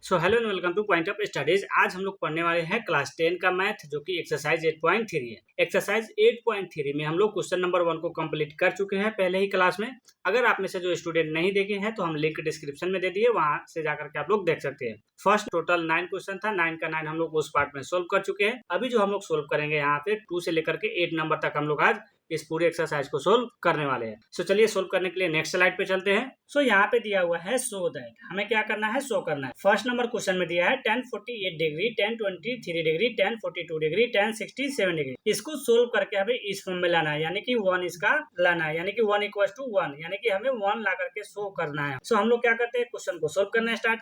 So hello and welcome two point of studies. आज हम लोग पढ़ने वाले हैं क्लास 10 का मैथ, जो कि एक्सरसाइज 8.3 है। एक्सरसाइज 8.3 में हम लोग क्वेश्चन नंबर 1 को कंप्लीट कर चुके हैं पहले ही क्लास में। अगर आप में से जो स्टूडेंट नहीं देखे हैं तो हम लिंक डिस्क्रिप्शन में दे दिए, वहां से जाकर के आप लोग देख सकते हैं। फर्स्ट टोटल 9 क्वेश्चन था, 9 का 9 हम लोग उस पार्ट में सोल्व कर चुके हैं। अभी जो हम लोग सोल्व करेंगे यहाँ पे 2 से लेकर के 8 नंबर तक हम लोग आज इस पूरे एक्सरसाइज को सोल्व करने वाले हैं। सो चलिए सोल्व करने के लिए नेक्स्ट स्लाइड पे चलते हैं। सो यहाँ पे दिया हुआ है शो दैट, हमें क्या करना है, शो करना है। फर्स्ट नंबर क्वेश्चन में दिया है 1048 डिग्री, 1023 डिग्री, 1042 डिग्री, 1067 डिग्री। इसको सोल्व करके हमें इस फॉर्म में लाना है, यानी कि 1 इसका लाना है, यानी कि 1 इक्वल टू 1, यानी कि हमें 1 ला करके शो करना है। सो हम लोग क्या करते हैं, क्वेश्चन को सोल्व करना स्टार्ट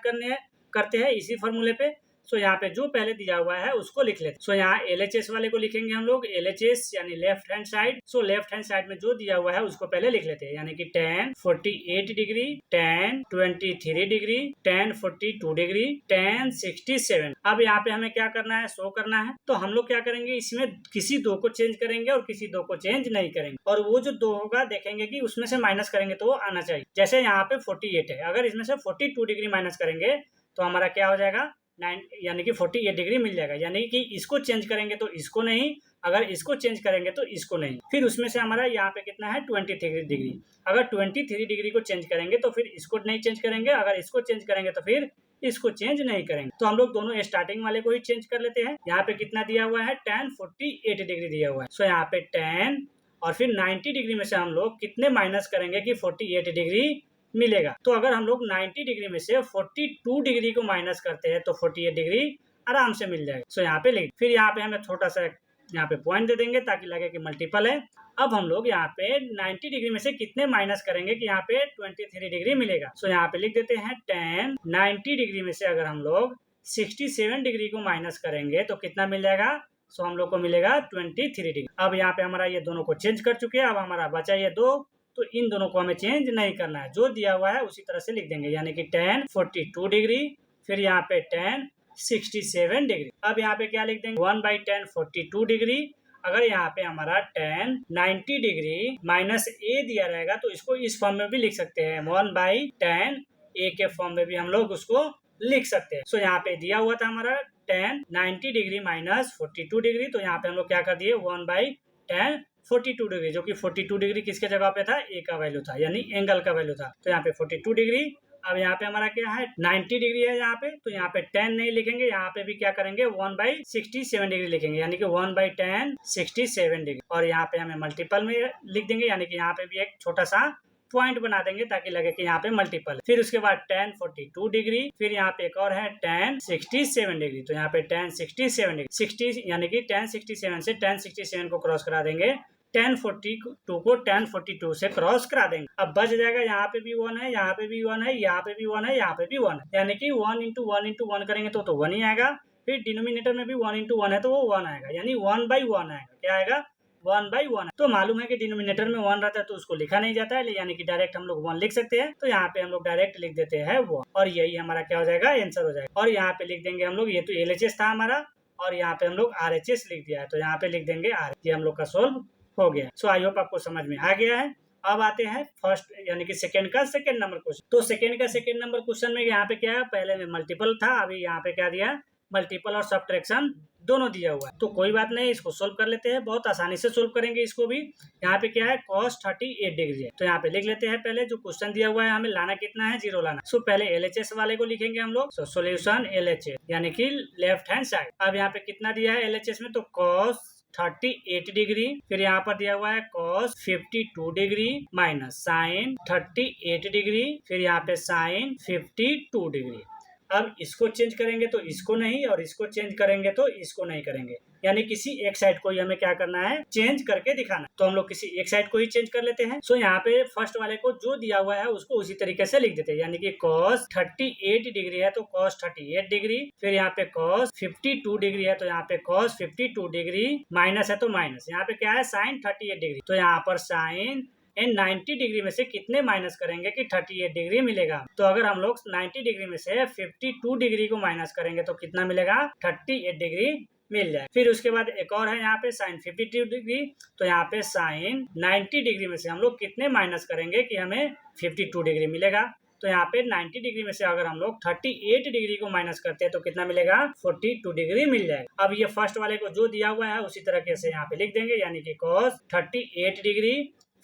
करते हैं इसी फॉर्मूले पे। सो यहाँ पे जो पहले दिया हुआ है उसको लिख लेते हैं। सो यहाँ LHS वाले को लिखेंगे हम लोग, LHS यानी left hand side. So left hand side में जो दिया हुआ है उसको पहले लिख लेते हैं, यानी कि 1048 डिग्री, 1023 डिग्री, 1042 डिग्री, 1067। अब यहाँ पे हमें क्या करना है, शो करना है। तो हम लोग क्या करेंगे, इसमें किसी दो को चेंज करेंगे और किसी दो को चेंज नहीं करेंगे, और वो जो दो होगा देखेंगे कि उसमें से माइनस करेंगे तो वो आना चाहिए। जैसे यहाँ पे 48 है, अगर इसमें से 42 डिग्री माइनस करेंगे तो हमारा क्या हो जाएगा, 9, यानी कि 48 डिग्री मिल जाएगा। यानी कि इसको चेंज करेंगे तो इसको नहीं, अगर इसको चेंज करेंगे तो इसको नहीं। फिर उसमें से हमारा यहाँ पे कितना है, 23 डिग्री। अगर 23 डिग्री को चेंज करेंगे तो फिर इसको नहीं चेंज करेंगे, अगर इसको चेंज करेंगे तो फिर इसको चेंज नहीं करेंगे। तो हम लोग दोनों स्टार्टिंग वाले को ही चेंज कर लेते हैं। यहाँ पे कितना दिया हुआ है, 1048 डिग्री दिया हुआ है। सो यहाँ पे 10 और फिर 90 डिग्री में से हम लोग कितने माइनस करेंगे कि 48 डिग्री मिलेगा। तो अगर हम लोग 90 डिग्री में से 42 डिग्री को माइनस करते हैं तो 48 डिग्री आराम से मिल जाएगा। सो यहाँ पे लिख, फिर यहाँ पे हमें छोटा सा यहाँ पे पॉइंट दे देंगे ताकि लगे कि मल्टीपल है। अब हम लोग यहाँ पे 90 डिग्री में से कितने माइनस करेंगे कि यहाँ पे 23 डिग्री मिलेगा। सो यहाँ पे लिख देते हैं 10, 90 डिग्री में से अगर हम लोग 67 डिग्री को माइनस करेंगे तो कितना मिल जाएगा। सो हम लोग को मिलेगा 23 डिग्री। अब यहाँ पे हमारा ये दोनों को चेंज कर चुके हैं, अब हमारा बचा ये दो, तो इन दोनों को हमें चेंज नहीं करना है, जो दिया हुआ है उसी तरह से लिख देंगे, यानी कि 1042 डिग्री, फिर यहाँ पे 1067 डिग्री। अब यहाँ पे क्या लिख देंगे, 1/1042 डिग्री। अगर यहाँ पे हमारा 1090 डिग्री माइनस ए दिया रहेगा तो इसको इस फॉर्म में भी लिख सकते हैं, 1/10 ए के फॉर्म में भी हम लोग उसको लिख सकते हैं। सो यहाँ पे दिया हुआ था हमारा 1090 डिग्री माइनस 42 डिग्री, तो यहाँ पे हम लोग क्या कर दिए, 1/1042 डिग्री, जो कि 42 डिग्री किसके जगह पे था, ए का वैल्यू था, यानी एंगल का वैल्यू था। तो यहाँ पे 42 डिग्री। अब यहाँ पे हमारा क्या है, 90 डिग्री है यहाँ पे, तो यहाँ पे 10 नहीं लिखेंगे, यहाँ पे भी क्या करेंगे, 1/67 डिग्री लिखेंगे, यानी कि 1/1067 डिग्री। और यहाँ पे हमें मल्टीपल में लिख देंगे, यानी कि यहाँ पे भी एक छोटा सा पॉइंट बना देंगे ताकि लगे कि यहाँ पे मल्टीपल। फिर उसके बाद 1042 डिग्री, फिर यहाँ पे एक और है 1067 डिग्री, तो यहाँ पे 1067 डिग्री, 60 यानी कि 1067 से 1067 को क्रॉस करा देंगे, 1042 को 1042 से क्रॉस करा देंगे। अब बच जाएगा, यहाँ पे भी 1 है, यहाँ पे भी 1 है, यहाँ पे भी 1 है, यहाँ पे भी 1 है, यानी कि 1 इंटू 1 इंटू 1 करेंगे तो 1 ही आएगा। फिर डिनोमिनेटर में भी 1 इंटू 1 है तो वो 1 आएगा, यानी 1/1 आएगा। क्या आएगा, 1/1। तो मालूम है कि डिनोमिनेटर में 1 रहता है तो उसको लिखा नहीं जाता है, यानी कि डायरेक्ट हम लोग 1 लिख सकते हैं। तो यहाँ पे हम लोग डायरेक्ट लिख देते हैं 1, और यही हमारा क्या हो जाएगा, आंसर हो जाएगा। और यहाँ पे लिख देंगे हम लोग, ये तो LHS था हमारा, और यहाँ पे हम लोग RHS लिख दिया है, तो यहाँ पे लिख देंगे R। ये हम लोग का सोल्व हो गया। सो आई होप आपको समझ में आ गया है। अब आते हैं फर्स्ट यानी कि सेकंड का सेकंड नंबर क्वेश्चन। तो सेकंड का सेकंड नंबर क्वेश्चन में यहाँ पे क्या है, पहले में मल्टीपल था, अभी यहाँ पे क्या दिया है, मल्टीपल और सब्ट्रैक्शन दोनों दिया हुआ है। तो कोई बात नहीं, इसको सोल्व कर लेते हैं, बहुत आसानी से सोल्व करेंगे इसको भी। यहाँ पे क्या है, cos 38 डिग्री है, तो यहाँ पे लिख लेते हैं। पहले जो क्वेश्चन दिया हुआ है हमें लाना कितना है, 0 लाना। सो पहले LHS वाले को लिखेंगे हम लोग। सो सोल्यूशन LHS यानी कि लेफ्ट हैंड साइड। अब यहाँ पे कितना दिया है LHS में, तो cos 38 डिग्री, फिर यहाँ पर दिया हुआ है cos 52 degree minus sin 38 degree, फिर यहाँ पे sin 52 डिग्री। अब इसको चेंज करेंगे तो इसको नहीं, और इसको चेंज करेंगे तो इसको नहीं करेंगे, यानी किसी एक साइड को ही हमें क्या करना है, चेंज करके दिखाना। तो हम लोग किसी एक साइड को ही चेंज कर लेते हैं। सो यहाँ पे फर्स्ट वाले को जो दिया हुआ है उसको उसी तरीके से लिख देते हैं, यानी कि cos 38 डिग्री है तो cos 38 डिग्री, फिर यहाँ पे cos 52 डिग्री है तो यहाँ पे cos 52 डिग्री, माइनस है तो माइनस, यहाँ पे क्या है sin 38 डिग्री, तो यहाँ पर sin 90 डिग्री में से कितने माइनस करेंगे कि 38 डिग्री मिलेगा। तो अगर हम लोग 90 डिग्री में से 52 डिग्री को माइनस करेंगे तो कितना मिलेगा, 38 डिग्री मिल जाए। फिर उसके बाद एक और है यहाँ पे sin 52 डिग्री, तो यहाँ पे sin 90 डिग्री में से हम लोग कितने माइनस करेंगे कि हमें 52 डिग्री मिलेगा। तो यहाँ पे 90 डिग्री में से अगर हम लोग 38 डिग्री को माइनस करते हैं तो कितना मिलेगा, 42 डिग्री मिल जाएगा। अब ये फर्स्ट वाले को जो दिया हुआ है उसी तरीके से यहाँ पे लिख देंगे, यानी कि cos 38 डिग्री,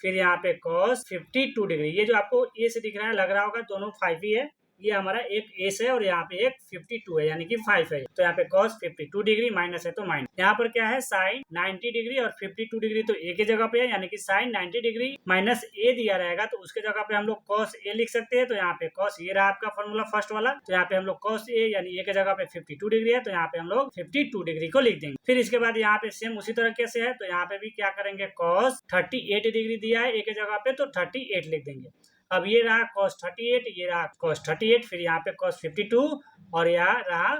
फिर यहाँ पे cos 52 डिग्री। ये जो आपको ए से दिख रहा है, लग रहा होगा दोनों 5 ही है, ये हमारा एक एस है और यहाँ पे एक 52 है, यानी कि 5 है। तो यहाँ पे cos 52 डिग्री माइनस है तो माइनस। यहाँ पर क्या है, sin 90 डिग्री और 52 डिग्री तो ए की जगह पे है, यानी कि sin 90 डिग्री माइनस ए दिया रहेगा तो उसके जगह पे हम लोग cos ए लिख सकते हैं। तो यहाँ पे cos ये रहा आपका फॉर्मूला फर्स्ट वाला, तो यहाँ पे हम लोग cos ए यानी ए की जगह पे 52 डिग्री है तो यहाँ पे हम लोग 52 डिग्री को लिख देंगे। फिर इसके बाद यहाँ पे सेम उसी तरीके से है, तो यहाँ पे भी क्या करेंगे, cos 38 डिग्री दिया है ए की जगह पे तो 38 लिख देंगे। अब ये रहा cos 38, ये रहा cos 38, फिर यहाँ पे cos 52 और यहाँ रहा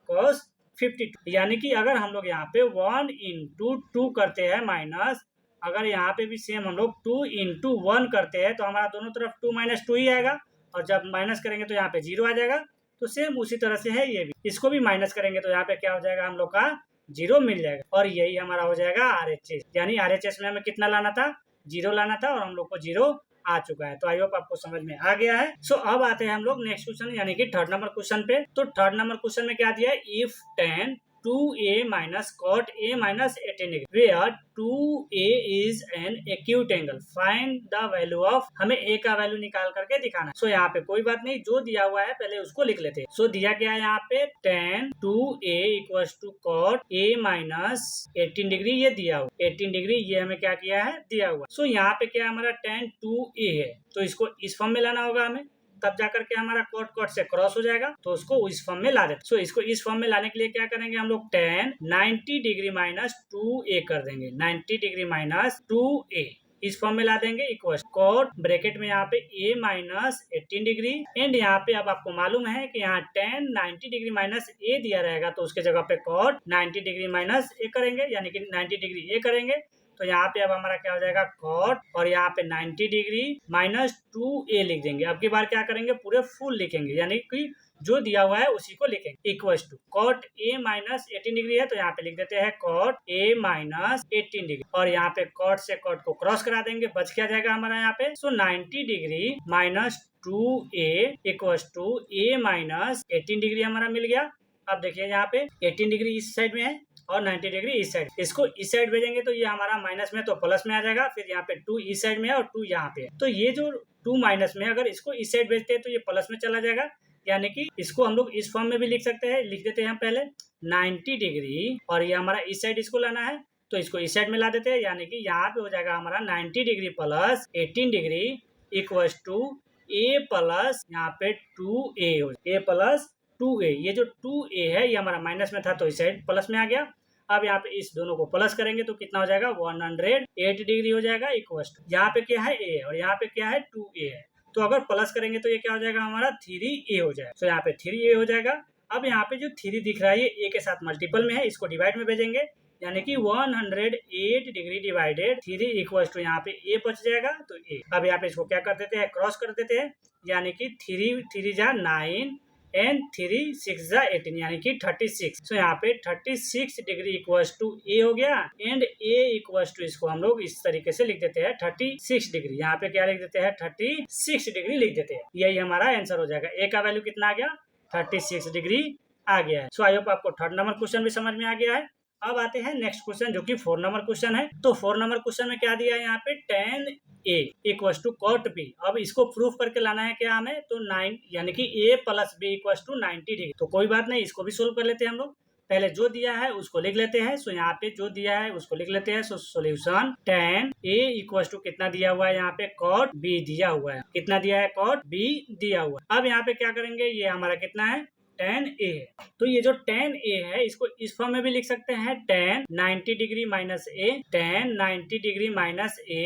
cos 52। यानी कि अगर हम लोग यहाँ पे 1 into 2 करते हैं माइनस, अगर यहाँ पे भी सेम हम लोग 2 into 1 करते हैं तो हमारा दोनों तरफ 2 - 2 ही आएगा, और जब माइनस करेंगे तो यहाँ पे 0 आ जाएगा। तो सेम उसी तरह से है ये भी, इसको भी माइनस करेंगे तो यहाँ पे क्या हो जाएगा, हम लोग का 0 मिल जाएगा, और यही हमारा हो जाएगा RHS। यानी RHS में हमें कितना लाना था, 0 लाना था, और हम लोग को 0 आ चुका है। तो आई होप आपको समझ में आ गया है। सो अब आते हैं हम लोग नेक्स्ट क्वेश्चन, यानी कि थर्ड नंबर क्वेश्चन पे। तो थर्ड नंबर क्वेश्चन में क्या दिया है, if tan 2a minus cot a minus 18 degree where 2a is an acute angle, find the value of, हमें a का वैल्यू निकाल करके दिखाना। सो यहाँ पे कोई बात नहीं, जो दिया हुआ है पहले उसको लिख लेते हैं। सो दिया गया है यहाँ पे tan 2a equals to cot a minus 18 degree, ये दिया हुआ 18 डिग्री, ये हमें क्या किया है, दिया हुआ। सो यहाँ पे क्या हमारा tan 2a है, तो इसको इस फॉर्म में लाना होगा हमें, तब जाकर के हमारा कॉट कॉट से क्रॉस हो जाएगा, तो उसको इस फॉर्म में ला देते। सो इसको इस फॉर्म में लाने के लिए क्या करेंगे, हम लोग tan 90 डिग्री माइनस 2a कर देंगे, 90 डिग्री माइनस 2a इस फॉर्म में ला देंगे, इक्वल कॉट ब्रैकेट में यहाँ पे a माइनस 18 डिग्री, एंड यहाँ पे अब आपको मालूम है कि यहाँ tan 90 डिग्री माइनस a दिया रहेगा तो उसके जगह पे कॉट 90 डिग्री माइनस a करेंगे, यानी कि 90 डिग्री a करेंगे। तो यहाँ पे अब हमारा क्या हो जाएगा, कॉट, और यहाँ पे 90 डिग्री माइनस 2a लिख देंगे। अब की बार क्या करेंगे, पूरे फुल लिखेंगे, यानी कि जो दिया हुआ है उसी को लिखेंगे, equal to cot a minus 18 degree है तो यहाँ पे लिख देते हैं कॉट a माइनस 18 डिग्री, और यहाँ पे कॉट से कॉट को क्रॉस करा देंगे, बच क्या जाएगा हमारा यहाँ पे। So 90 degree minus 2a equal to a minus 18 degree हमारा मिल गया। अब देखिए यहाँ पे 18 डिग्री इस साइड में है और 90 डिग्री इस साइड, इसको इस साइड भेजेंगे तो ये हमारा माइनस में तो प्लस में आ जाएगा, फिर यहाँ पे 2 इस साइड में है और 2 यहाँ पे है, तो ये जो 2 माइनस में अगर इसको इस साइड भेजते हैं तो ये प्लस में चला जाएगा, यानी कि इसको हम लोग इस फॉर्म में भी लिख सकते हैं। लिख देते हैं पहले 90 डिग्री, और ये हमारा इस साइड इसको लाना है तो इसको इस साइड में ला देते हैं, यानी कि यहाँ पे हो जाएगा हमारा 90 degree plus 18 degree equal to a plus यहाँ पे 2a, a प्लस 2a, ये जो 2a है ये हमारा माइनस में था तो इस साइड प्लस में आ गया। अब यहाँ पे इस दोनों को प्लस करेंगे तो कितना हो जाएगा, 108 डिग्री हो जाएगा, इक्वल टू यहाँ पे क्या है a और यहाँ पे क्या है 2a है, तो अगर प्लस करेंगे तो ये क्या हो जाएगा हमारा 3a हो जाएगा। तो यहाँ पे 3a हो जाएगा। अब यहाँ पे जो 3 दिख रहा है ये a के साथ मल्टीपल में है, इसको डिवाइड में भेजेंगे, यानी कि 108 डिग्री डिवाइडेड 3 इक्वल टू यहाँ पे a बच जाएगा तो a। अब यहाँ पे इसको क्या कर देते हैं, क्रॉस कर देते हैं, यानी कि 3 जा 9 एंड 3 6 जा 18, यानी कि 36। सो यहाँ पे 36 डिग्री इक्वल्स टू a हो गया, एंड a इक्वल्स टू इसको हम लोग इस तरीके से लिख देते हैं 36 डिग्री। यहाँ पे क्या लिख देते हैं, 36 डिग्री लिख देते हैं, यही हमारा आंसर हो जाएगा। a का वैल्यू कितना आ गया, 36 डिग्री आ गया है। सो आई होप आपको थर्ड नंबर क्वेश्चन भी समझ में आ गया है। अब आते हैं नेक्स्ट क्वेश्चन जो कि 4 नंबर क्वेश्चन है। तो 4 नंबर क्वेश्चन में क्या दिया है यहाँ पे, tan a equal to cot b। अब इसको प्रूफ करके लाना है क्या हमें, तो 9 यानी कि a plus b equal to 90 degree. तो कोई बात नहीं, इसको भी सोल्व कर लेते हैं हम लोग। पहले जो दिया है उसको लिख लेते हैं। सो यहाँ पे जो दिया है उसको लिख लेते हैं। So solution tan a equal to कितना दिया हुआ है यहाँ पे, cot b दिया हुआ है। कितना दिया है, cot b दिया हुआ है। अब यहाँ पे क्या करेंगे, ये हमारा कितना है, tan a है। तो ये जो tan a है इसको इस फॉर्म में भी लिख सकते हैं, tan 90 degree minus a, tan 90 degree minus a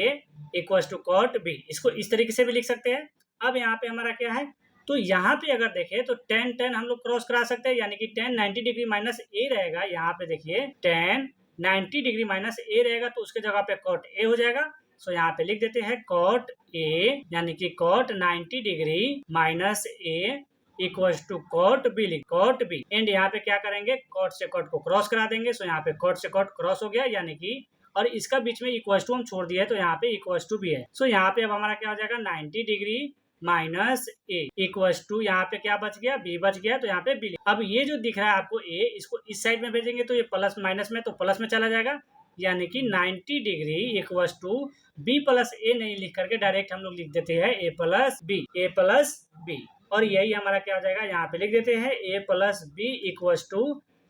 equal to cot b। इसको इस तरीके से भी लिख सकते हैं। अब यहाँ पे हमारा क्या है, तो यहाँ पे अगर देखें तो tan हम लोग क्रॉस करा सकते हैं, यानी कि tan 90 डिग्री माइनस a रहेगा। यहाँ पे देखिए tan 90 डिग्री माइनस a रहेगा तो उसके जगह पे cot a हो जाएगा। सो यहाँ पे लिख देते हैं cot a, यानी कि cot 90 degree minus a equal to cot b, cot b। And यहाँ पे क्या करेंगे, cot से cot को क्रॉस करा देंगे। सो यहाँ पे cot से cot क्रॉस हो गया, यानी कि और इसका बीच में इक्वल टू हम छोड़ दिया है तो यहाँ पे इक्वल टू भी है। सो यहाँ पे अब हमारा क्या हो जाएगा, 90 degree minus A equals to, यहाँ पे क्या बच गया, बी बच गया, तो यहाँ पे बी। अब ये जो दिख रहा है आपको ए, इसको इस साइड में भेजेंगे तो ये प्लस माइनस में, तो प्लस में चला जाएगा, यानी कि 90 degree equals to B plus A नहीं लिख करके डायरेक्ट हम लोग लिख देते हैं A plus B, A plus B. और यही हमारा क्या हो जाएगा, यहाँ पे लिख देते हैं A plus B equals to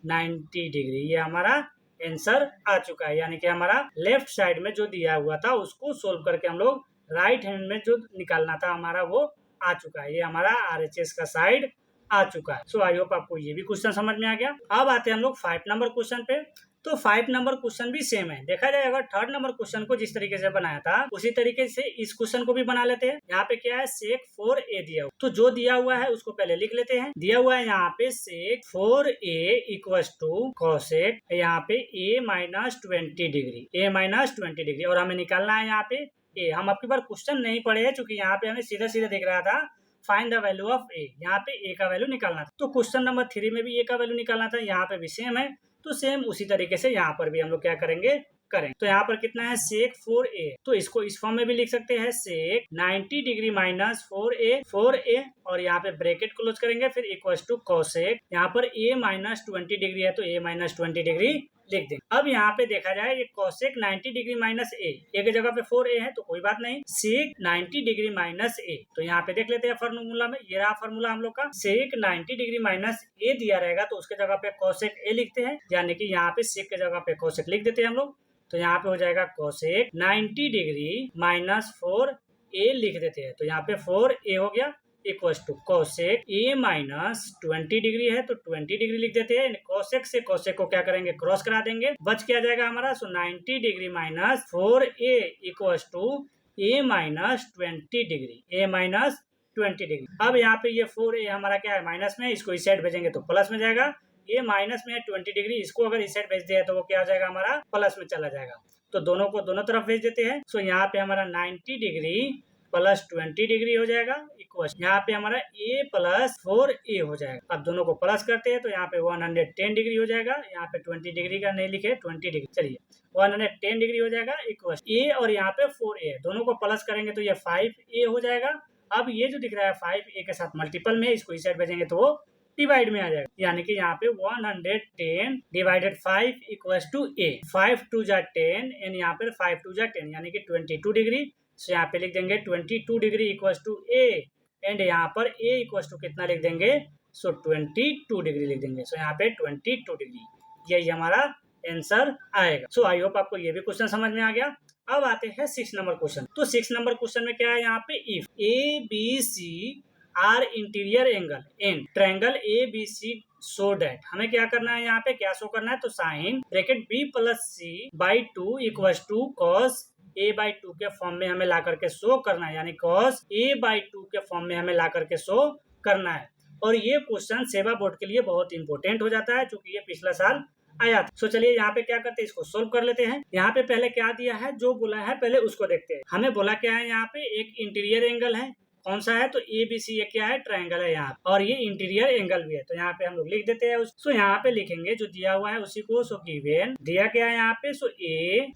90 degree. ये हमारा आंसर आ चुका है, यानी कि हमारा लेफ्ट साइड में जो दिया हुआ था उसको सोल्व करके हम लोग राइट हैंड में जो निकालना था हमारा वो आ चुका है। ये हमारा RHS का साइड आ चुका है। सो आई होप आपको ये भी क्वेश्चन समझ में आ गया। अब आते हैं हम लोग 5 नंबर क्वेश्चन पे। तो 5 नंबर क्वेश्चन भी सेम है। देखा जाए अगर 3rd नंबर क्वेश्चन को जिस तरीके से बनाया था उसी तरीके से इस क्वेश्चन को भी बना लेते हैं। यहाँ पे क्या है, sec 4a दिया हुआ, तो जो दिया हुआ है उसको पहले लिख लेते हैं। दिया हुआ है यहाँ पे sec 4a equals to cosec यहाँ पे a minus 20 degree, a minus 20 degree, और हमें निकालना है यहाँ पे a। हम आपकी बार क्वेश्चन नहीं पढ़े हैं क्योंकि यहाँ पे हमें सीधा सीधा दिख रहा था find the value of a, यहाँ पे a का वैल्यू निकालना था। तो क्वेश्चन नंबर 3 में भी a का वैल्यू निकालना था, यहाँ पे भी सेम है, तो सेम उसी तरीके से यहाँ पर भी हम लोग क्या करेंगे, तो यहाँ पर कितना है sec 4a, तो इसको इस फॉर्म में भी लिख सकते हैं sec 90 डिग्री माइनस 4a, और यहाँ पे ब्रैकेट क्लोज करेंगे, फिर इक्वल्स टू cosec, यहाँ पर a माइनस 20 डिग्री है तो a माइनस 20 डिग्री लिख देंगे। अब यहाँ पे देखा जाए ये cosec 90 डिग्री माइनस a, एक जगह पे 4a है तो कोई बात नहीं, sec 90 डिग्री माइनस a, तो यहाँ पे देख लेते हैं फार्मूला में, ये रहा फार्मूला हम लोग का, sec 90 डिग्री माइनस a दिया रहेगा तो उसके जगह पे cosec a लिखते हैं, यानी कि यहाँ पे sec के जगह पे cosec लिख देते हैं हम लोग, तो यहाँ पे हो जाएगा cosec 90 डिग्री माइनस 4a लिख देते हैं, तो यहाँ पे 4a हो गया equals to cosec a minus 20 degree है तो 20 डिग्री लिख देते हैं। cosec से cosec को क्या करेंगे, क्रॉस करा देंगे, बच क्या जाएगा हमारा, so 90 degree minus 4a equals to a minus 20 degree, a minus 20 degree. अब यहाँ पे ये 4a हमारा क्या है, माइनस में, इसको इस साइड भेजेंगे तो प्लस में जाएगा, ये माइनस में है 20 डिग्री, इसको अगर इस साइड भेज दिया तो वो क्या हो जाएगा हमारा, प्लस में चला जाएगा, तो दोनों को दोनों तरफ भेज देते हैं। सो यहाँ पे हमारा 90 डिग्री प्लस 20 डिग्री हो जाएगा इक्वल, यहाँ पे हमारा a प्लस 4a हो जाएगा। अब दोनों को प्लस करते हैं तो यहाँ पे 110 डिग्री हो जाएगा, यहाँ पे 20 डिग्री का नहीं लिखे 20 डिग्री, चलिए 110 डिग्री हो जाएगा इक्वल a, और यहाँ पे 4a, दोनों को प्लस करेंगे तो ये 5a हो जाएगा। अब ये जो दिख रहा है 5a के साथ मल्टीपल में, इसको इस साइड भेजेंगे तो वो डिवाइड में आ जाएगा, यानी कि यहाँ पे 110 divided 5 equals to a, 5 two जा 10 एंड यहाँ पे 5 टू जा 10 यानी कि 22 डिग्री, सो यहाँ पे लिख देंगे 22 degree equals to a, and यहाँ पर a इक्वल्स टू कितना लिख देंगे, सो 22 डिग्री लिख देंगे, सो यहाँ पे 22 डिग्री, यही हमारा आंसर आएगा। सो आई होप आपको ये भी क्वेश्चन समझ में आ गया। अब आते हैं 6 नंबर क्वेश्चन। तो 6 नंबर क्वेश्चन में क्या है, यहाँ पे if ABC are interior angle in triangle ABC so that, हमें क्या करना है, यहाँ पे क्या शो करना है, तो sine bracket B plus C by 2 equals to cos A by 2 के फॉर्म में हमें ला करके शो करना है, यानी कॉस A बाई 2 के फॉर्म में हमें ला करके शो करना है। और ये क्वेश्चन सेवा बोर्ड के लिए बहुत इंपॉर्टेंट हो जाता है क्योंकि ये पिछला साल आया था। सो चलिए यहाँ पे क्या करते हैं, इसको सोल्व कर लेते हैं। यहाँ पे पहले क्या दिया है, जो बोला है पहले उसको देखते हैं। हमें बोला क्या है, यहाँ पे एक इंटीरियर एंगल है, कौन सा है, तो ABC ये क्या है, ट्रायंगल है यहाँ, और ये इंटीरियर एंगल भी है, तो यहाँ पे हम लोग लिख देते हैं। सो यहाँ पे लिखेंगे जो दिया हुआ है उसी को, सो गिवन दिया क्या है यहाँ पे, so A,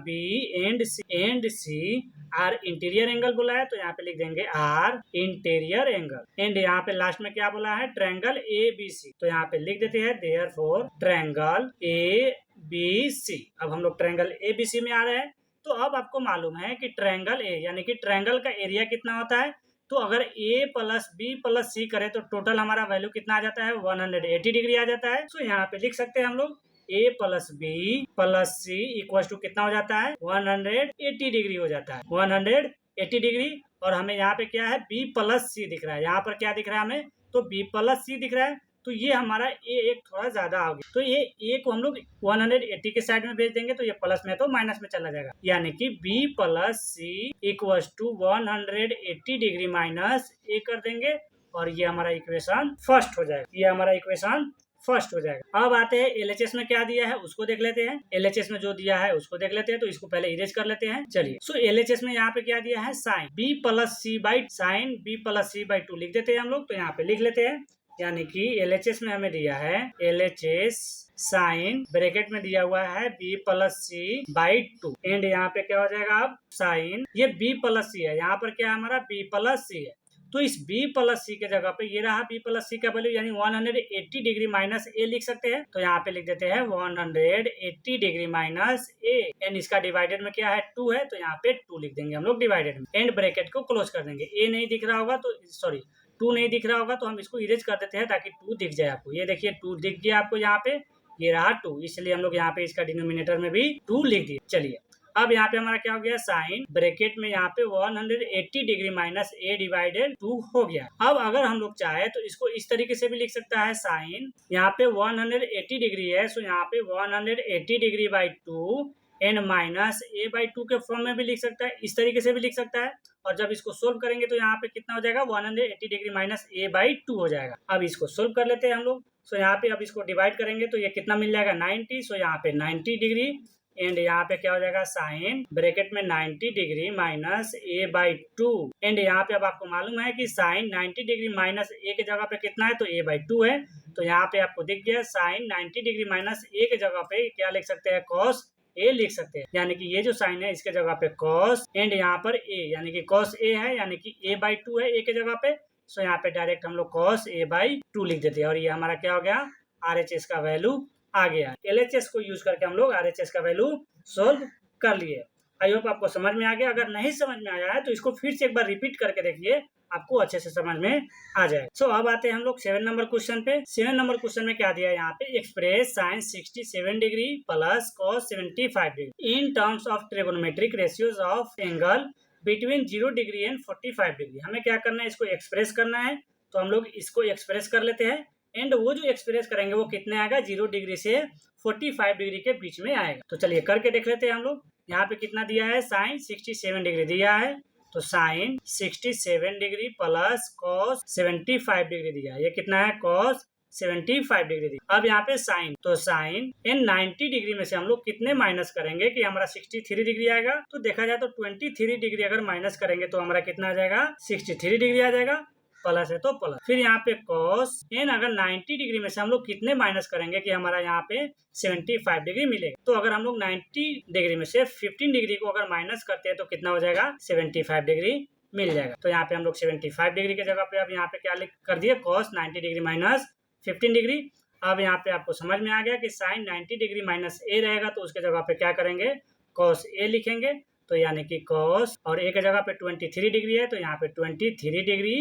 B and C are interior angle बोला है, तो यहाँ पे लिख देंगे आर इंटीरियर एंगल, एंड यहाँ पे लास्ट में क्या बोला है, ट्रायंगल ABC, तो यहाँ पे लिख देते हैं देयरफॉर ट्रायंगल ABC। अब हम लोग ट्रायंगल ABC में आ रहे हैं, तो अब आपको मालूम है कि ट्रायंगल A यानी कि ट्रायंगल का एरिया कितना होता है, तो अगर A plus B plus C करे तो टोटल हमारा वैल्यू कितना आ जाता है, 180 डिग्री आ जाता है। तो यहाँ पे लिख सकते हैं हम लोग A plus B plus C equal to कितना हो जाता है, 180 डिग्री हो जाता है, 180 डिग्री। और हमें यहाँ पे क्या है, B प्लस C दिख रहा है, यहाँ पर क्या दिख रहा है हमें, तो B प्लस C दिख रहा है, तो ये हमारा A एक थोड़ा ज्यादा आ गया, तो ये A को हम लोग 180 के साइड में भेज देंगे, तो ये प्लस में तो माइनस में चला जाएगा, यानी कि B plus C equals to 180 degree minus A कर देंगे, और ये हमारा इक्वेशन फर्स्ट हो जाएगा, ये हमारा इक्वेशन फर्स्ट हो जाएगा। अब आते हैं LHS में क्या दिया है उसको देख लेते हैं। LHS में जो दिया है उसको देख लेते हैं, तो इसको पहले इरेज कर लेते हैं। चलिए, सो LHS में यहाँ पे क्या दिया है, sine B plus C by 2 लिख देते हैं हम लोग, तो यहाँ पे लिख लेते हैं, यानी कि LHS में हमें दिया है LHS साइन ब्रैकेट में दिया हुआ है B plus C by 2, and यहाँ पे क्या हो जाएगा, अब साइन ये B प्लस C है, यहाँ पर क्या हमारा B प्लस C है, तो इस b प्लस सी के जगह पे ये रहा b प्लस सी का वैल्यू यानी 180 डिग्री माइनस a लिख सकते हैं। तो यहाँ पे लिख देते हैं 180 डिग्री माइनस a एंड इसका डिवाइडेड में क्या है 2 है, तो यहाँ पे 2 लिख देंगे हम लोग डिवाइडेड में एंड ब्रैकेट को क्लोज कर देंगे। a नहीं दिख रहा होगा तो सॉरी 2 नहीं दिख रहा होगा तो हम इसको इरेज कर देते हैं ताकि 2 दिख जाए आपको। ये देखिए 2 दिख गया आपको यहाँ पे, ये रहा 2, इसलिए हम लोग यहाँ पे इसका डिनोमिनेटर में भी 2 लिख दिए। चलिए अब यहाँ पे हमारा क्या हो गया साइन ब्रैकेट में यहाँ पे 180 डिग्री माइनस a डिवाइडेड 2 हो गया। अब अगर हम लोग चाहे तो इसको इस तरीके से भी लिख सकता है, साइन यहाँ पे 180 डिग्री है सो यहाँ पे 180 degree by 2 and minus a by 2 के फॉर्म में भी लिख सकता है, इस तरीके से भी लिख सकता है। और जब इसको सोल्व करेंगे तो यहाँ पे कितना हो जाएगा 180 डिग्री माइनस a बाई 2 हो जाएगा। अब इसको सोल्व कर लेते हैं हम लोग। सो यहाँ पे अब इसको डिवाइड करेंगे तो ये कितना मिल जाएगा 90। सो यहाँ पे 90 डिग्री एंड यहाँ पे क्या हो जाएगा साइन ब्रैकेट में 90 degree minus a by 2 and यहाँ पे अब आपको मालूम है कि साइन 90 डिग्री माइनस a के जगह पे कितना है तो a बाई 2 है। तो यहाँ पे आपको दिख गया साइन 90 डिग्री माइनस a के जगह पे क्या लिख सकते हैं कॉस a लिख सकते हैं, यानी कि ये जो साइन है इसके जगह पे कॉस एंड यहाँ पर a यानी कि कॉस a है यानी कि a बाई 2 है a के जगह पे। सो यहाँ पे डायरेक्ट हम लोग कॉस a बाई 2 लिख देते हैं और ये हमारा क्या हो गया RHS का वैल्यू आ गया। LHS को यूज करके हम लोग RHS का वैल्यू सोल्व कर लिए। आई होप आपको समझ में आ गया। अगर नहीं समझ में आया है तो इसको फिर से एक बार रिपीट करके देखिए, आपको अच्छे से समझ में आ जाए। सो अब आते हैं हम लोग 7 नंबर क्वेश्चन पे। 7 नंबर क्वेश्चन में क्या दिया है यहाँ पे, express sine 67 degree plus cos 75 degree in terms of trigonometric ratios of angle between 0 degree and 45 degree. हमें क्या करना है, इसको एक्सप्रेस करना है। तो हम लोग इसको एक्सप्रेस कर लेते हैं एंड वो जो एक्सप्रेस करेंगे वो कितने आएगा 0 डिग्री से 45 डिग्री के बीच में आएगा। तो चलिए करके देख लेते हैं हम लोग। यहाँ पे कितना दिया है साइन 67 डिग्री दिया है, तो sine 67 degree plus cos 75 degree दिया है, ये कितना है कॉस 75 डिग्री दिया। अब यहाँ पे साइन, तो साइन इन 90 डिग्री में से हम लोग कितने माइनस करेंगे कि हमारा 63 डिग्री आएगा। तो देखा जाए तो 23 डिग्री अगर माइनस करेंगे तो हमारा कितना आ जाएगा 63 डिग्री आ जाएगा, प्लस है तो प्लस। फिर यहाँ पे कॉस एन अगर 90 डिग्री में से हम लोग कितने माइनस करेंगे कि हमारा यहाँ पे 75 डिग्री मिलेगा। तो अगर हम लोग 90 डिग्री में से 15 डिग्री को अगर माइनस करते हैं तो कितना हो जाएगा 75 डिग्री मिल जाएगा। तो यहाँ पे हम लोग 75 डिग्री के जगह पे अब यहाँ पे क्या लिख कर दिए कॉस 90 डिग्री माइनस 15 डिग्री। अब यहाँ पे आपको समझ में आ गया कि साइन 90 डिग्री माइनस ए रहेगा तो उसके जगह पे क्या करेंगे कॉस ए लिखेंगे। तो यानी कि कॉस और ए के जगह पे 23 डिग्री है तो यहाँ पे 23 डिग्री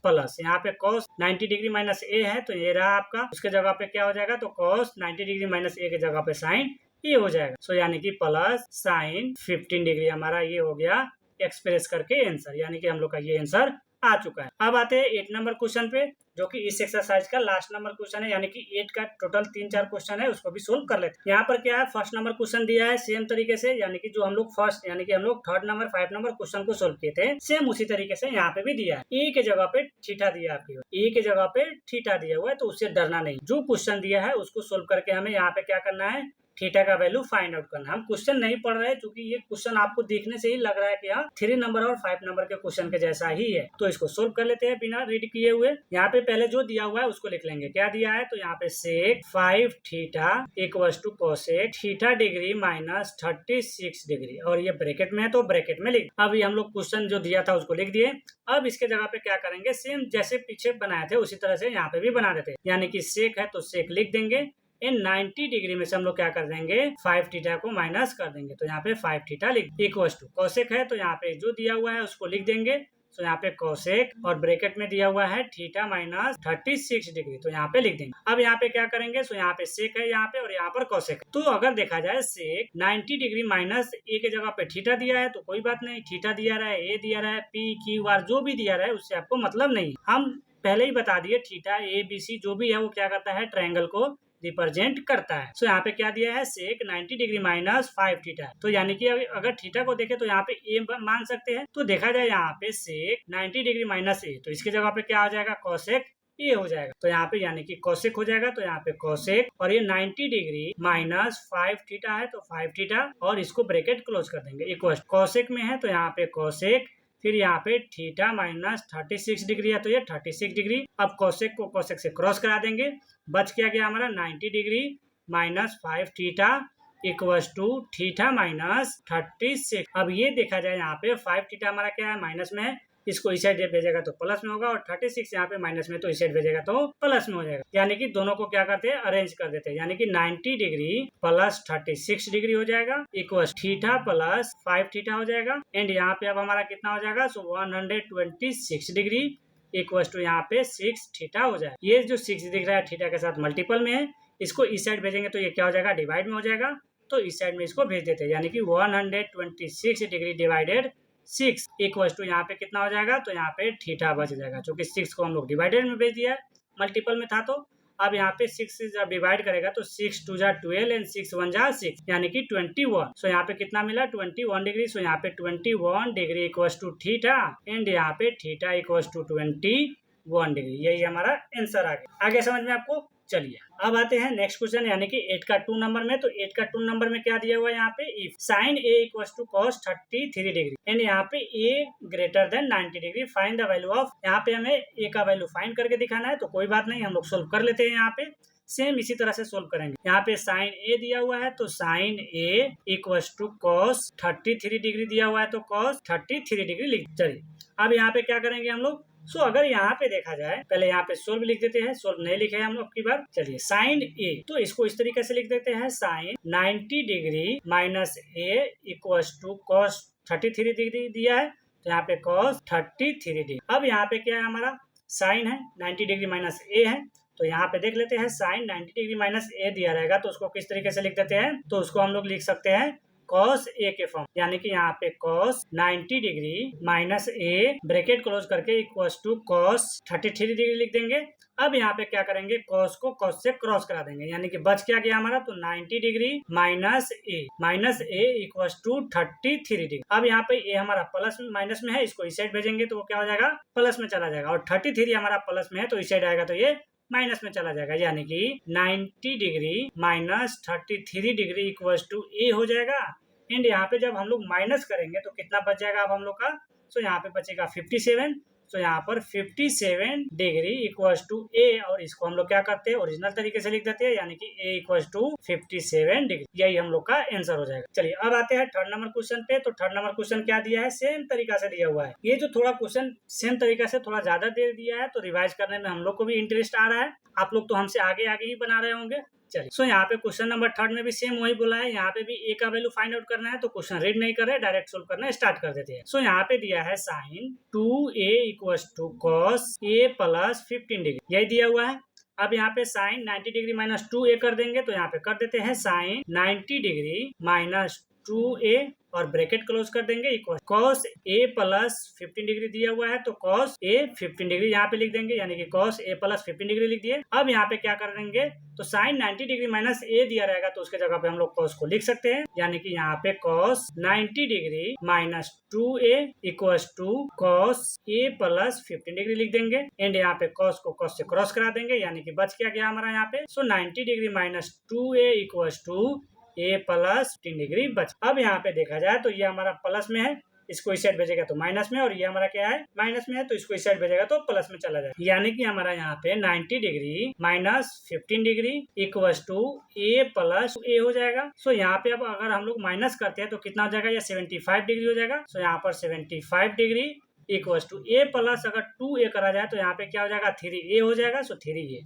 प्लस यहाँ पे cos 90 डिग्री माइनस ए है तो ये रहा आपका, उसके जगह पे क्या हो जाएगा तो cos 90 डिग्री माइनस ए के जगह पे साइन ए हो जाएगा। सो यानी कि प्लस साइन 15 डिग्री हमारा ये हो गया एक्सप्रेस करके आंसर, यानी कि हम लोग का ये आंसर आ चुका है। अब आते हैं 8 नंबर क्वेश्चन पे जो कि इस एक्सरसाइज का लास्ट नंबर क्वेश्चन है, यानी कि 8 का टोटल 3-4 क्वेश्चन है उसको भी सोल्व कर लेते हैं। यहाँ पर क्या है फर्स्ट नंबर क्वेश्चन दिया है सेम तरीके से, यानी कि जो हम लोग फर्स्ट यानी कि हम लोग 3rd नंबर 5 नंबर क्वेश्चन को सोल्व किए थे सेम उसी तरीके से यहाँ पे भी दिया है। ए के जगह पे थीटा दिया आपकी, ए के जगह पे थीटा दिया हुआ है तो उससे डरना नहीं, जो क्वेश्चन दिया है उसको सोल्व करके हमें यहाँ पे क्या करना है थीटा का वैल्यू फाइंड आउट करना। हम क्वेश्चन नहीं पढ़ रहे हैं क्योंकि ये क्वेश्चन आपको देखने से ही लग रहा है कि हाँ 3 नंबर और 5 नंबर के क्वेश्चन के जैसा ही है। तो इसको सोल्व कर लेते हैं बिना रीड किए हुए। यहाँ पे पहले जो दिया हुआ है उसको लिख लेंगे। क्या दिया है तो यहाँ पे sec 5 theta equals to cosec theta degree minus 36 degree और ये ब्रैकेट में है तो ब्रैकेट में लिख। अब ये हम लोग क्वेश्चन जो दिया था उसको लिख दिए। अब इसके जगह पे क्या करेंगे सेम जैसे पीछे बनाए थे उसी तरह से यहाँ पे भी बना देते, यानी कि सेक है तो सेक लिख देंगे। इन 90 डिग्री में से हम लोग क्या कर देंगे 5 थीटा को माइनस कर देंगे तो यहाँ पे 5 थीटा लिख इक्वल्स टू कोसेक है तो यहाँ पे जो दिया हुआ है उसको लिख देंगे। तो यहाँ पे कोसेक और ब्रैकेट में दिया हुआ है थीटा माइनस 36 डिग्री तो यहाँ पे लिख देंगे। अब यहाँ पे क्या करेंगे सो यहाँ पे सेक है यहाँ पे और यहाँ पर कोसेक। तो अगर देखा जाए सेक 90 डिग्री माइनस ए के जगह पे थीटा दिया है तो कोई बात नहीं, थीटा दिया रहा है ए दिया रहा है पी क्यू आर जो भी दिया रहा है उससे आपको मतलब नहीं। हम पहले ही बता दिए थीटा ए बी सी जो भी है वो क्या करता है ट्रायंगल को रिप्रेजेंट करता है। सो यहाँ पे क्या दिया है सेक 90 डिग्री माइनस 5 थीटा है तो यानी कि अगर थीटा को देखे तो यहाँ पे ए मान सकते हैं। तो देखा जाए यहाँ पे सेक 90 डिग्री माइनस ए तो इसके जगह पे क्या आ जाएगा कोसेक ए हो जाएगा। तो यहाँ पे यानी कि कोसेक हो जाएगा तो यहाँ पे कोसेक और ये 90 डिग्री माइनस 5 थीटा है तो 5 थीटा और इसको ब्रैकेट क्लोज कर देंगे इक्वल कोसेक में है तो यहाँ पे कोसेक फिर यहाँ पे थीटा माइनस 36 डिग्री है तो ये 36 डिग्री। अब कोसेक को कोसेक से क्रॉस करा देंगे, बच क्या गया हमारा 90 degree minus 5 theta equals to theta minus 36। अब ये देखा जाए यहाँ पे 5 थीटा हमारा क्या है माइनस में है इसको इस साइड भेजेगा तो प्लस में होगा, और 36 यहाँ पे माइनस में, तो इस साइड भेजेगा तो प्लस में हो जाएगा। यानी कि दोनों को क्या करते हैं, अरेंज कर देते हैं। यानी कि 90 डिग्री प्लस 36 डिग्री हो जाएगा इक्वल थीटा प्लस 5 थीटा हो जाएगा। एंड यहाँ पे अब हमारा कितना हो जाएगा, सो 126 डिग्री इक्वल टू यहाँ पे 6 थीटा हो जाएगा। ये जो 6 दिख रहा है थीटा के साथ मल्टीपल में है, इसको इस साइड भेजेंगे तो ये क्या हो जाएगा, डिवाइड में हो जाएगा, तो इस साइड में इसको भेज देते हैं। यानी कि 126 डिग्री डिवाइडेड 6 इक्वल टू यहाँ पे कितना हो जाएगा, तो यहाँ पे थीटा बच जाएगा, क्योंकि 6 को हम लोग डिवाइडेड में भेज दिया है, मल्टीपल में था। तो अब यहाँ पे 6 से जब डिवाइड करेगा तो 6 2 जा 12 एंड 6 1 जा 6, यानी कि 21। सो यहाँ पे कितना मिला, 21 डिग्री। सो यहाँ पे 21 degree equal to theta, and यहाँ पे थीटा इक्वल टू 21 डिग्री। यही हमारा आंसर आ गया। आगे समझ में आपको। चलिए अब आते हैं नेक्स्ट क्वेश्चन, यानी कि 8 का 2 नंबर में। तो 8 का 2 नंबर में क्या दिया हुआ है यहाँ पे, if sine A equal to cos 33 degree and यहाँ पे A greater than 90 degree, find the value of. यहाँ पे हमें ए का वैल्यू फाइंड करके दिखाना है, तो कोई बात नहीं, हम लोग सोल्व कर लेते हैं। यहाँ पे सेम इसी तरह से सोल्व करेंगे। यहाँ पे साइन ए दिया हुआ है, तो sine A equal to cos 33 degree दिया हुआ है, तो कॉस 33 डिग्री लिख। चलिए अब यहाँ पे क्या करेंगे हम लोग, सो अगर यहाँ पे देखा जाए, पहले यहाँ पे सोल्व लिख देते हैं, सोल्व नहीं लिखे हैं हम लोग की बार। चलिए साइन ए, तो इसको इस तरीके से लिख देते हैं, sine 90 degree minus A equal to cos 33 degree दिया है, तो यहाँ पे कॉस 33 डिग्री। अब यहाँ पे क्या है, हमारा साइन है 90 डिग्री माइनस ए है, तो यहाँ पे देख लेते हैं, साइन 90 डिग्री माइनस ए दिया रहेगा, तो उसको किस तरीके से लिख देते हैं, तो उसको हम लोग लिख सकते हैं cos a के फॉर्म। यानी कि यहाँ पे cos 90 degree minus a bracket close करके इक्वल्स टू cos 33 डिग्री लिख देंगे। अब यहाँ पे क्या करेंगे, cos को cos से क्रॉस करा देंगे, यानी कि बच क्या गया हमारा, तो 90 degree minus a equals to 33 degree. अब यहाँ पे a हमारा प्लस माइनस में है, इसको इस साइड भेजेंगे तो वो क्या हो जाएगा, प्लस में चला जाएगा, और 33 हमारा प्लस में है, तो इस साइड आएगा तो ये माइनस में चला जाएगा। यानी कि 90 degree minus 33 degree equals to A हो जाएगा। एंड यहाँ पे जब हम लोग माइनस करेंगे तो कितना बच जाएगा अब हम लोग का, सो यहाँ पे बचेगा 57। तो यहाँ पर 57 डिग्री इक्वल्स टू ए, और इसको हम लोग क्या करते हैं, ओरिजिनल तरीके से लिख देते हैं, यानी कि ए इक्वल्स टू 57 डिग्री। यही हम लोग का आंसर हो जाएगा। चलिए अब आते हैं थर्ड नंबर क्वेश्चन पे। तो थर्ड नंबर क्वेश्चन क्या दिया है, सेम तरीका से दिया हुआ है। ये जो थोड़ा क्वेश्चन सेम तरीका से थोड़ा ज्यादा दे दिया है, तो रिवाइज करने में हम लोग को भी इंटरेस्ट आ रहा है। आप लोग तो हमसे आगे आगे ही बना रहे होंगे। चलिए सो यहाँ पे क्वेश्चन नंबर थर्ड में भी सेम वही बोला है, यहाँ पे भी ए का वैल्यू फाइंड आउट करना है, तो क्वेश्चन रीड नहीं कर रहे, डायरेक्ट सोल्व करना स्टार्ट कर देते हैं। सो यहाँ पे दिया है sine 2a equals to cos a plus 15 degree, यही दिया हुआ है। अब यहाँ पे साइन 90 डिग्री माइनस 2a कर देंगे, तो यहाँ पे कर देते हैं साइन 90 डिग्री माइनस 2a और ब्रैकेट क्लोज कर देंगे equal cos a plus 15 degree दिया हुआ है, तो cos a 15 डिग्री यहाँ पे लिख देंगे, यानी कि cos a प्लस 15 डिग्री लिख दिए। अब यहाँ पे क्या कर देंगे, तो साइन 90 डिग्री माइनस a दिया रहेगा, तो उसके जगह पे हम लोग cos को लिख सकते हैं, यानी कि यहाँ पे cos 90 degree minus 2a equals to cos a plus 15 degree लिख देंगे। एंड यहाँ पे cos को cos से क्रॉस करा देंगे, यानी कि बच क्या गया हमारा यहाँ पे, so 90 degree minus 2a equals to a plus 15 degree बच। अब यहाँ पे देखा जाए तो ये हमारा प्लस में है, इसको इस साइड भेजेगा तो माइनस में, और ये हमारा क्या है, माइनस में है, तो इसको इस साइड भेजेगा तो प्लस में चला जाएगा। यानी कि हमारा यहाँ पे 90 degree minus 15 degree equals to a plus a हो जाएगा। सो यहाँ पे अब अगर हम लोग माइनस करते हैं तो कितना हो जाएगा, ये 75 डिग्री हो जाएगा। सो यहाँ पर 75 degree equals to a plus अगर 2a करा जाए तो यहाँ पे क्या हो जाएगा, 3a हो जाएगा। सो 3a,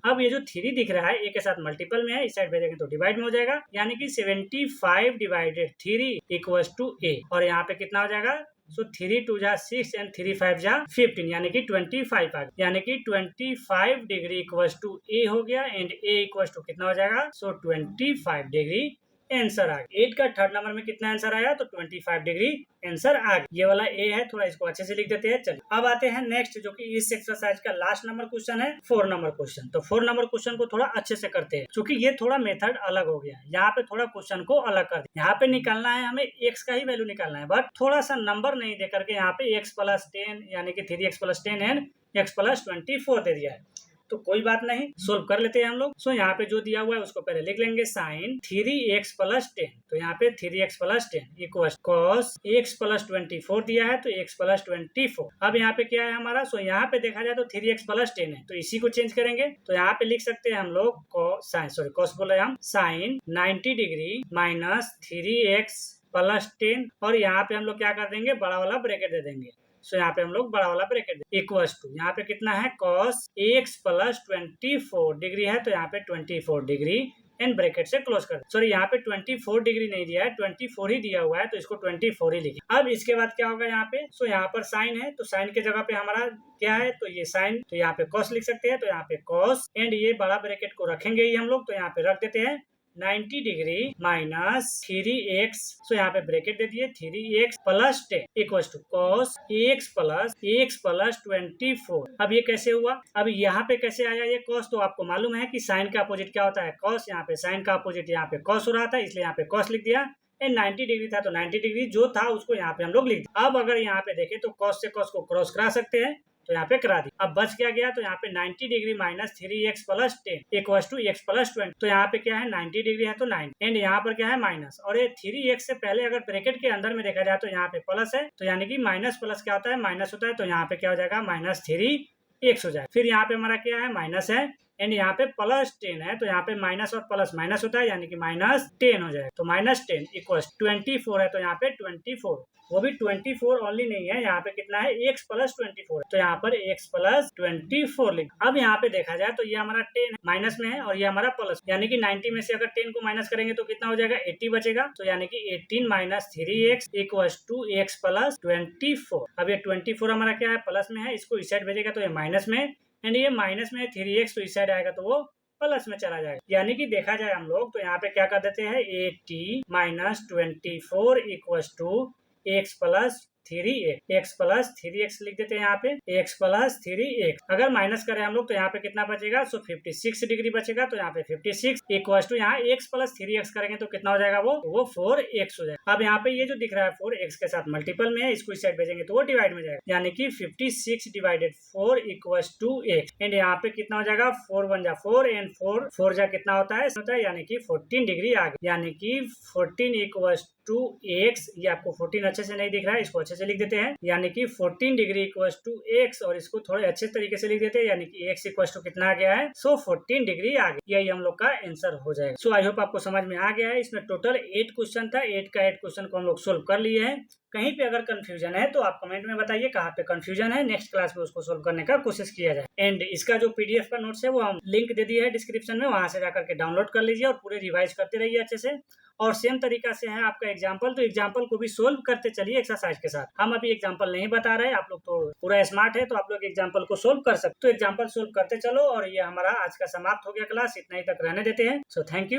अब ये जो 3 दिख रहा है ए के साथ मल्टीपल में है, इस साइड भेजेंगे तो डिवाइड में हो जाएगा, यानी कि 75 डिवाइडेड 3 इक्वल्स टू ए, और यहाँ पे कितना हो जाएगा, सो 3 2 जा 6 एंड 3 5 जा 15, यानी कि 25 आ गया, यानी कि 25 डिग्री इक्वल्स टू ए हो गया। एंड ए इक्वल्स टू कितना हो जाएगा, सो 25 डिग्री आंसर आ गया। 8 का थर्ड नंबर में कितना आंसर आया, तो 25 डिग्री आंसर आ गया। ये वाला ए है, थोड़ा इसको अच्छे से लिख देते हैं। चलिए अब आते हैं नेक्स्ट, जो कि इस एक्सरसाइज का लास्ट नंबर क्वेश्चन है, 4 नंबर क्वेश्चन। तो 4 नंबर क्वेश्चन को थोड़ा अच्छे से करते हैं, क्योंकि ये थोड़ा मेथड अलग हो गया है। यहाँ पे थोड़ा क्वेश्चन को अलग कर दिया, यहाँ पे निकालना है हमें x का ही वैल्यू निकालना है, बट थोड़ा सा नंबर नहीं दे करके यहाँ पे x प्लस 10 यानी कि 3x plus 10 and x plus 24 दे दिया है। तो कोई बात नहीं, सोल्व कर लेते हैं हम लोग। सो यहाँ पे जो दिया हुआ है उसको पहले लिख लेंगे, साइन 3x प्लस 10, तो यहाँ पे 3x plus 10 equal cos x plus 24 दिया है, तो x प्लस 24। अब यहाँ पे क्या है हमारा, सो यहाँ पे देखा जाए तो 3x प्लस 10 है, तो इसी को चेंज करेंगे, तो यहाँ पे लिख सकते हैं हम लोग कॉस बोले हम, sign 90 degree minus 3x plus 10, और यहाँ पे हम लोग क्या कर देंगे, बड़ा वाला ब्रैकेट दे देंगे, सो यहाँ पे हम लोग बड़ा वाला ब्रैकेट इक्वल्स टू यहाँ पे कितना है cos x प्लस 24 डिग्री है, तो यहाँ पे 24 डिग्री एंड ब्रैकेट से क्लोज कर। सॉरी यहाँ पे 24 डिग्री नहीं दिया है, 24 ही दिया हुआ है, तो इसको 24 ही लिखिए। अब इसके बाद क्या होगा यहाँ पे, सो यहाँ पर साइन है, तो साइन के जगह पे हमारा क्या है, तो ये साइन, तो यहाँ पे cos लिख सकते हैं, तो यहाँ पे cos एंड ये बड़ा ब्रैकेट को रखेंगे ही हम लोग, तो यहाँ पे रख देते हैं 90 डिग्री माइनस 3x, सो यहाँ पे ब्रैकेट दे दिए 3x plus 10 equal to cos x plus 24। अब ये कैसे हुआ, अब यहाँ पे कैसे आया ये cos, तो आपको मालूम है कि साइन का अपोजिट क्या होता है cos, यहाँ पे साइन का अपोजिट यहाँ पे cos हो रहा था, इसलिए यहाँ पे cos लिख दिया। 90 डिग्री था तो 90 डिग्री जो था उसको यहाँ पे हम लोग लिख दिया। अब अगर यहाँ पे देखें तो cos से cos को क्रॉस करा सकते हैं, तो यहाँ पे करा दी। अब बच क्या गया, तो यहाँ पे 90 degree minus 3x plus 10 equal to x plus 20। तो यहाँ पे क्या है 90 डिग्री है तो 9 एंड यहाँ पर क्या है माइनस, और ये 3x से पहले अगर ब्रैकेट के अंदर में देखा जाए तो यहाँ पे प्लस है, तो यानी कि माइनस प्लस क्या होता है माइनस होता है, तो यहाँ पे क्या हो जाएगा माइनस 3x हो जाएगा। फिर यहाँ पे हमारा क्या है माइनस है एंड यहाँ पे प्लस 10 है, तो यहाँ पे माइनस और प्लस माइनस होता है, यानी कि माइनस 10 हो जाएगा। तो माइनस 10 इक्वल 24 है, तो यहाँ पे 24, वो भी 24 ओनली नहीं है, यहाँ पे कितना है x प्लस 24, तो यहाँ पर x प्लस 24 लिख। अब यहाँ पे देखा जाए तो ये हमारा 10 माइनस में है और ये हमारा प्लस, यानी कि 90 में से अगर 10 को माइनस करेंगे तो कितना हो जाएगा 80 बचेगा, तो यानी कि 18 minus 3x equal to x plus 24। अब ये 24 हमारा क्या है प्लस में है, इसको इस साइड भेजेगा तो ये माइनस में, एंड ये माइनस में 3x तो इस साइड आएगा तो वो प्लस में चला जाएगा। यानी कि देखा जाए हम लोग तो यहाँ पे क्या कर देते हैं 80 minus 24 equal to x plus 3x लिख देते हैं यहाँ पे x प्लस 3x। अगर माइनस करें हम लोग तो यहाँ पे कितना बचेगा, सो 56 डिग्री बचेगा, तो यहाँ पे 56 इक्वल टू यहाँ x प्लस 3x करेंगे तो कितना हो जाएगा वो 4x हो जाएगा। अब यहाँ पे ये जो दिख रहा है 4x के साथ मल्टीपल में है, इसको इस साइड भेजेंगे तो वो डिवाइड में जाएगा, यानी कि 56 divided 4 equal to x and यहाँ पे कितना हो जाएगा 4 1 जा 4 एंड 4 जा कितना होता है यानी कि 14 डिग्री आ गया, यानी कि 14 इक्वल टू x। ये आपको 14 अच्छे से नहीं दिख रहा है, इसको अच्छे से लिख देते हैं, यानी कि 14 डिग्री इक्वल टू x, और इसको थोड़े अच्छे तरीके से लिख देते हैं, यानी कि x इक्वल टू कितना आ गया है, सो 14 डिग्री आ गया। यही हम लोग का आंसर हो जाएगा। सो आई होप आपको समझ में आ गया है। इसमें टोटल 8 क्वेश्चन था, 8 का 8 क्वेश्चन को हम लोग सोल्व कर लिए हैं। कहीं पे अगर कंफ्यूजन है तो आप कमेंट में बताइए कहाँ पे कंफ्यूजन है, नेक्स्ट क्लास में उसको सोल्व करने का कोशिश किया जाए। एंड इसका जो पीडीएफ का नोट्स है वो हम लिंक दे दिया है डिस्क्रिप्शन में, वहां से जाकर के डाउनलोड कर लीजिए और पूरे रिवाइज करते रहिए अच्छे से। और सेम तरीका से है आपका एग्जाम्पल, तो एग्जाम्पल को भी सोल्व करते चलिए एक्सरसाइज के साथ। हम अभी एग्जाम्पल नहीं बता रहे, आप लोग तो पूरा स्मार्ट है तो आप लोग एग्जाम्पल को सोल्व कर सकते, तो एग्जाम्पल सोल्व करते चलो। और ये हमारा आज का समाप्त हो गया क्लास, इतना ही तक रहने देते हैं। So thank you.